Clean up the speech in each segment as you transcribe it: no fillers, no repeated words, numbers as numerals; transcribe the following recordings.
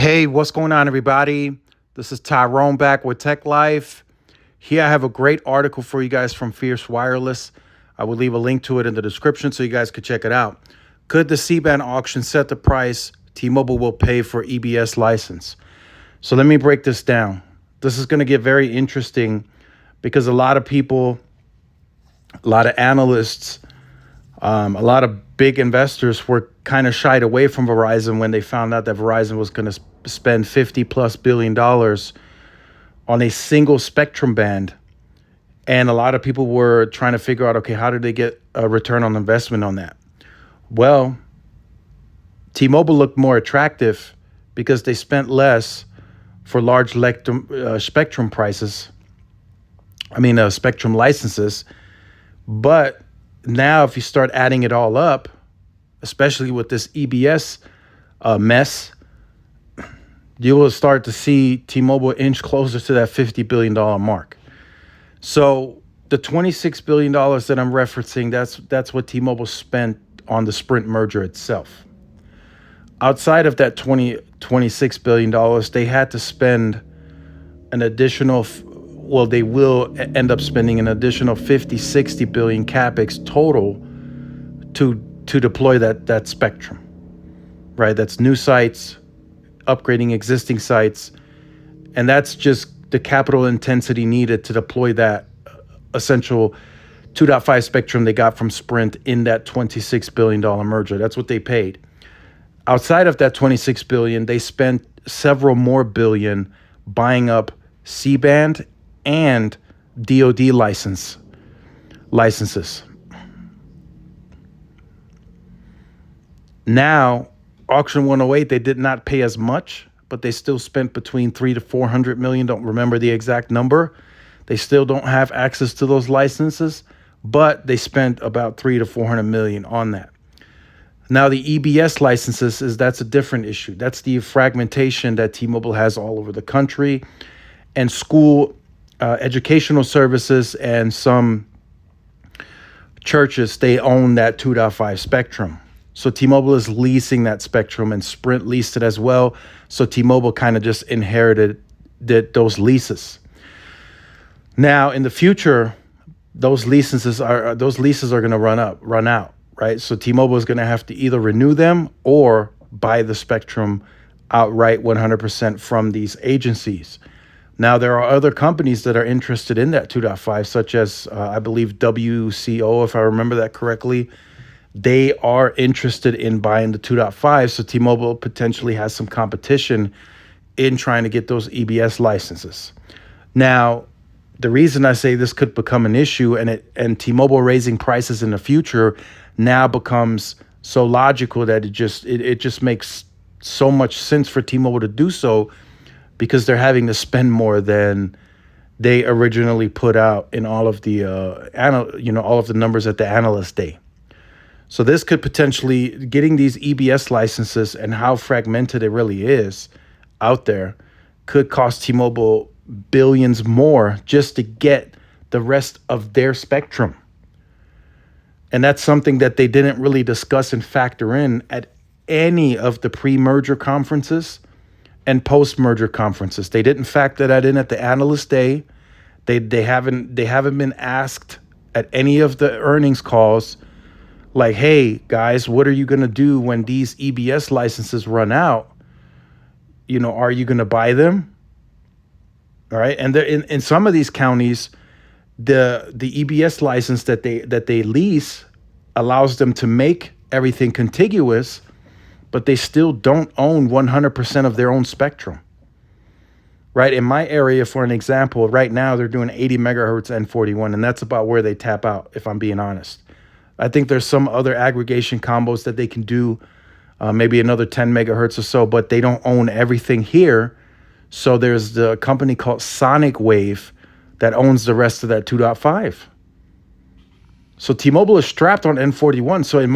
Hey, what's going on, everybody? This is Tyrone back with Tech Life. Here I have a great article for you guys from Fierce Wireless. I will leave a link to it in the description so you guys could check it out. Could the C-band auction set the price T-Mobile will pay for EBS license? So let me break this down. This is going to get very interesting because a lot of people, a lot of analysts, a lot of big investors were kind of shied away from Verizon when they found out that Verizon was going to spend 50 plus $billion on a single spectrum band. And a lot of people were trying to figure out, okay, how did they get a return on investment on that? Well, T-Mobile looked more attractive because they spent less for large spectrum prices. Spectrum licenses. But now if you start adding it all up, especially with this EBS mess, you will start to see T-Mobile inch closer to that $50 billion mark. So the $26 billion that I'm referencing, that's what T-Mobile spent on the Sprint merger itself. Outside of that $26 billion, they had to spend an additional, they will end up spending an additional 50, 60 billion capex total to deploy that spectrum, right? That's new sites, upgrading existing sites, and that's just the capital intensity needed to deploy that essential 2.5 spectrum they got from Sprint in that $26 billion merger. That's what they paid. Outside of that $26 billion, they spent several more billion buying up C-band and DoD licenses. Now, Auction 108, they did not pay as much, but they still spent between 300 to 400 million. Don't remember the exact number. They still don't have access to those licenses, but they spent about 300 to 400 million on that. Now, the EBS licenses, that's a different issue. That's the fragmentation that T-Mobile has all over the country, and school educational services and some churches, they own that 2.5 spectrum. So T-Mobile is leasing that spectrum, and Sprint leased it as well. So T-Mobile kind of just inherited those leases. Now, in the future, those leases are going to run out, right? So T-Mobile is going to have to either renew them or buy the spectrum outright 100% from these agencies. Now, there are other companies that are interested in that 2.5, such as, I believe, WCO, if I remember that correctly. They are interested in buying the 2.5, so T-Mobile potentially has some competition in trying to get those EBS licenses. Now, the reason I say this could become an issue and T-Mobile raising prices in the future now becomes so logical that it just makes so much sense for T-Mobile to do so, because they're having to spend more than they originally put out in all of the all of the numbers at the analyst day. So this could potentially, getting these EBS licenses and how fragmented it really is out there, could cost T-Mobile billions more just to get the rest of their spectrum. And that's something that they didn't really discuss and factor in at any of the pre-merger conferences and post-merger conferences. They didn't factor that in at the analyst day. They haven't been asked at any of the earnings calls, like, hey, guys, what are you going to do when these EBS licenses run out? Are you going to buy them? All right. And in some of these counties, the EBS license that they lease allows them to make everything contiguous, but they still don't own 100% of their own spectrum. Right? In my area, for an example, right now they're doing 80 megahertz N41, and that's about where they tap out, if I'm being honest. I think there's some other aggregation combos that they can do, maybe another 10 megahertz or so, but they don't own everything here. So there's the company called Sonic Wave that owns the rest of that 2.5. So T-Mobile is strapped on N41. So in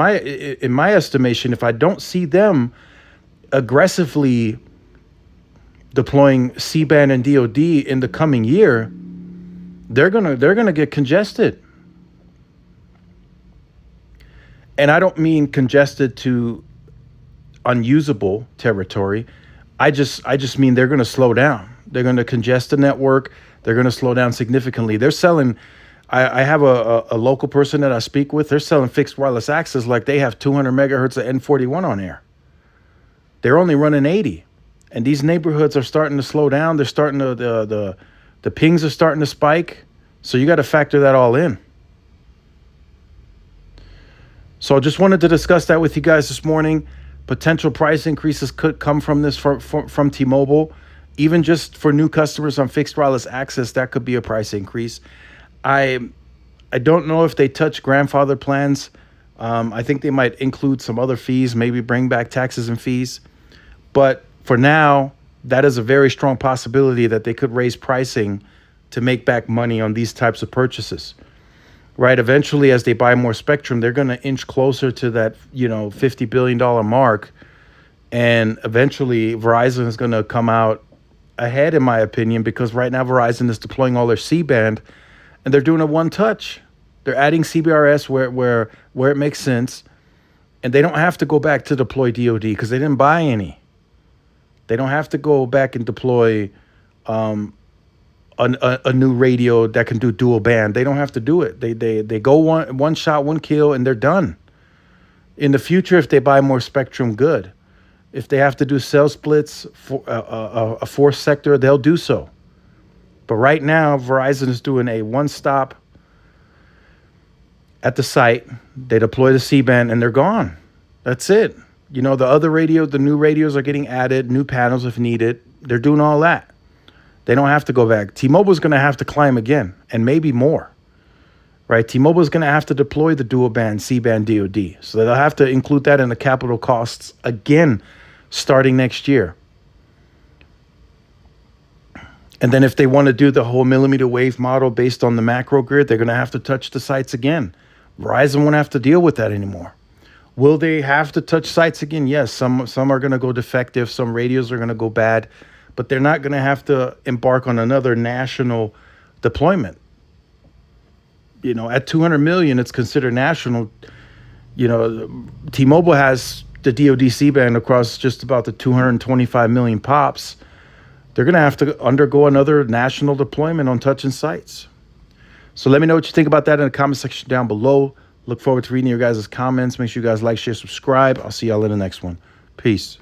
my estimation, if I don't see them aggressively deploying C-band and DoD in the coming year, they're gonna get congested. And I don't mean congested to unusable territory. I just mean they're going to slow down. They're going to congest the network. They're going to slow down significantly. They're selling. I have a local person that I speak with. They're selling fixed wireless access like they have 200 megahertz of N41 on air. They're only running 80, and these neighborhoods are starting to slow down. They're starting to the pings are starting to spike. So you got to factor that all in. So I just wanted to discuss that with you guys this morning. Potential price increases could come from this from T-Mobile. Even just for new customers on fixed wireless access, that could be a price increase. I don't know if they touch grandfather plans. I think they might include some other fees, maybe bring back taxes and fees. But for now, that is a very strong possibility that they could raise pricing to make back money on these types of purchases. Right? Eventually, as they buy more spectrum, they're going to inch closer to that, $50 billion mark. And eventually, Verizon is going to come out ahead, in my opinion, because right now Verizon is deploying all their C-band, and they're doing a one-touch. They're adding CBRS where it makes sense, and they don't have to go back to deploy DoD because they didn't buy any. They don't have to go back and deploy a new radio that can do dual band. They don't have to do it. They go one shot, one kill, and they're done. In the future, if they buy more spectrum, good. If they have to do cell splits for a fourth sector, they'll do so. But right now, Verizon is doing a one-stop at the site. They deploy the C-band, and they're gone. That's it. The new radios are getting added, new panels if needed. They're doing all that. They don't have to go back. T-Mobile's going to have to climb again, and maybe more. Right? T-Mobile's going to have to deploy the dual band, C-band DoD. So they'll have to include that in the capital costs again starting next year. And then if they want to do the whole millimeter wave model based on the macro grid, they're going to have to touch the sites again. Verizon won't have to deal with that anymore. Will they have to touch sites again? Yes, some are going to go defective. Some radios are going to go bad. But they're not going to have to embark on another national deployment. At 200 million, it's considered national. T-Mobile has the DoD C-band across just about the 225 million pops. They're going to have to undergo another national deployment on touching sites. So let me know what you think about that in the comment section down below. Look forward to reading your guys' comments. Make sure you guys like, share, subscribe. I'll see y'all in the next one. Peace.